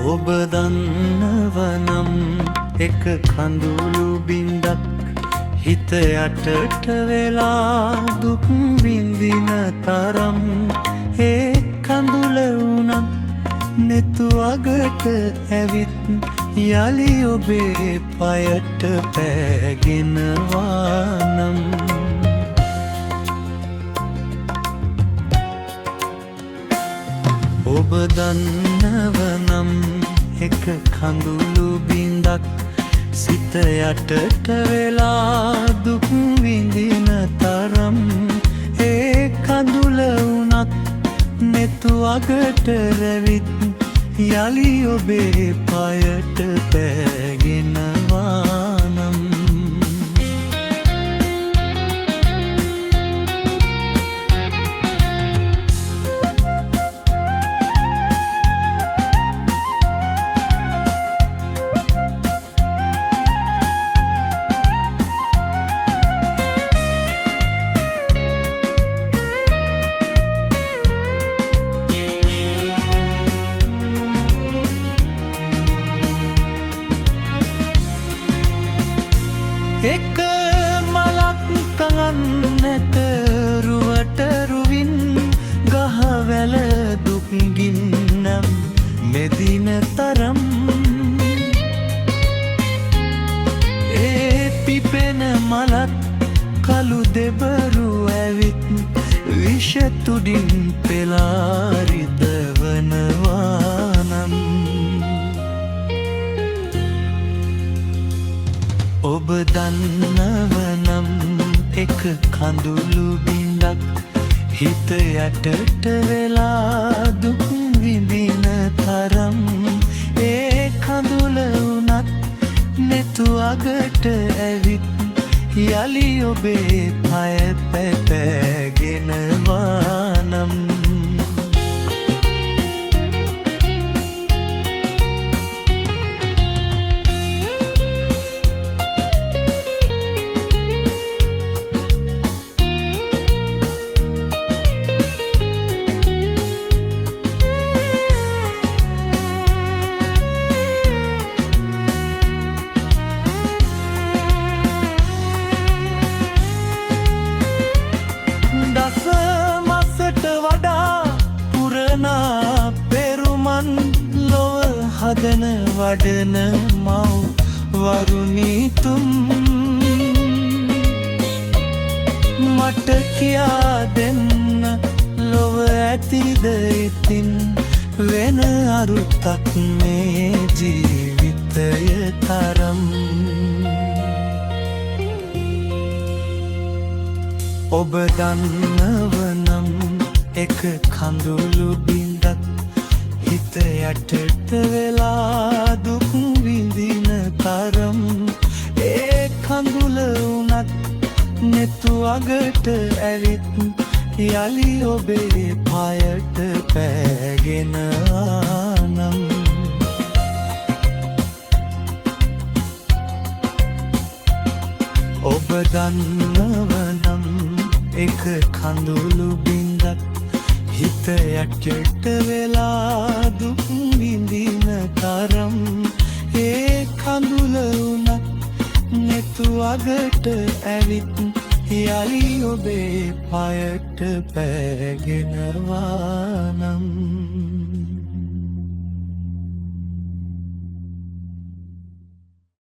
ඔබ දන්නවනම් එක කඳුළු බින්දක් හිත යටට වෙලා දුක් විඳින තරම් ඒ කඳුල වුණත් නෙතු අගට ඇවිත් යලි ඔබේ පයට පෑගෙනවා නම් ඔබ දන්නවනම් එක කඳුළු බින්දක් සිත යටට වෙලා දුක් විඳින තරම් ඒ කඳුල වුණත් නෙතු අගට රැවිත් යලි ඔබේ පයට පෑගෙනවා නම් එක මලක් කලන්නට රුවට රුවින් ගහවැල දුක්ගින්නම් මෙදින තරම් ඒ පිපෙන මලත් කළු දෙබරු ඇවිත් විෂතුඩින් පෙලාරිදවනවා නම් ඔබ දන්නවනම් එක කඳුළු බින්දක් හිත යටට වෙලා දුක් විඳින තරම් ඒ කඳුල වුණත් නෙතු අගට ඇවිත් යලි ඔබේ පය පෑගෙනවා නම් හදන වඩන මව් වරුණීතුම් මට කියා දෙන්න ලොව ඇතිද ඉතින් වෙන අරුතක් මේ ජීවිතය තරම් ඔබ දන්නවනම් එක කඳුළු බින්දක් හිත යටට වෙලා දුක් විඳින තරම් ඒ කඳුල වුණත් නෙතු අගට ඇවිත් යලි ඔබේ පයට පෑගෙනවා නම් ඔබ දන්නවනම් එක කඳුළු බින්දක් හිත යටට වෙලා දුක් විඳින තරම් ඒ කඳුල වුණත් නෙතු අගට ඇවිත් යලි ඔබේ පයට පෑගෙනවා නම්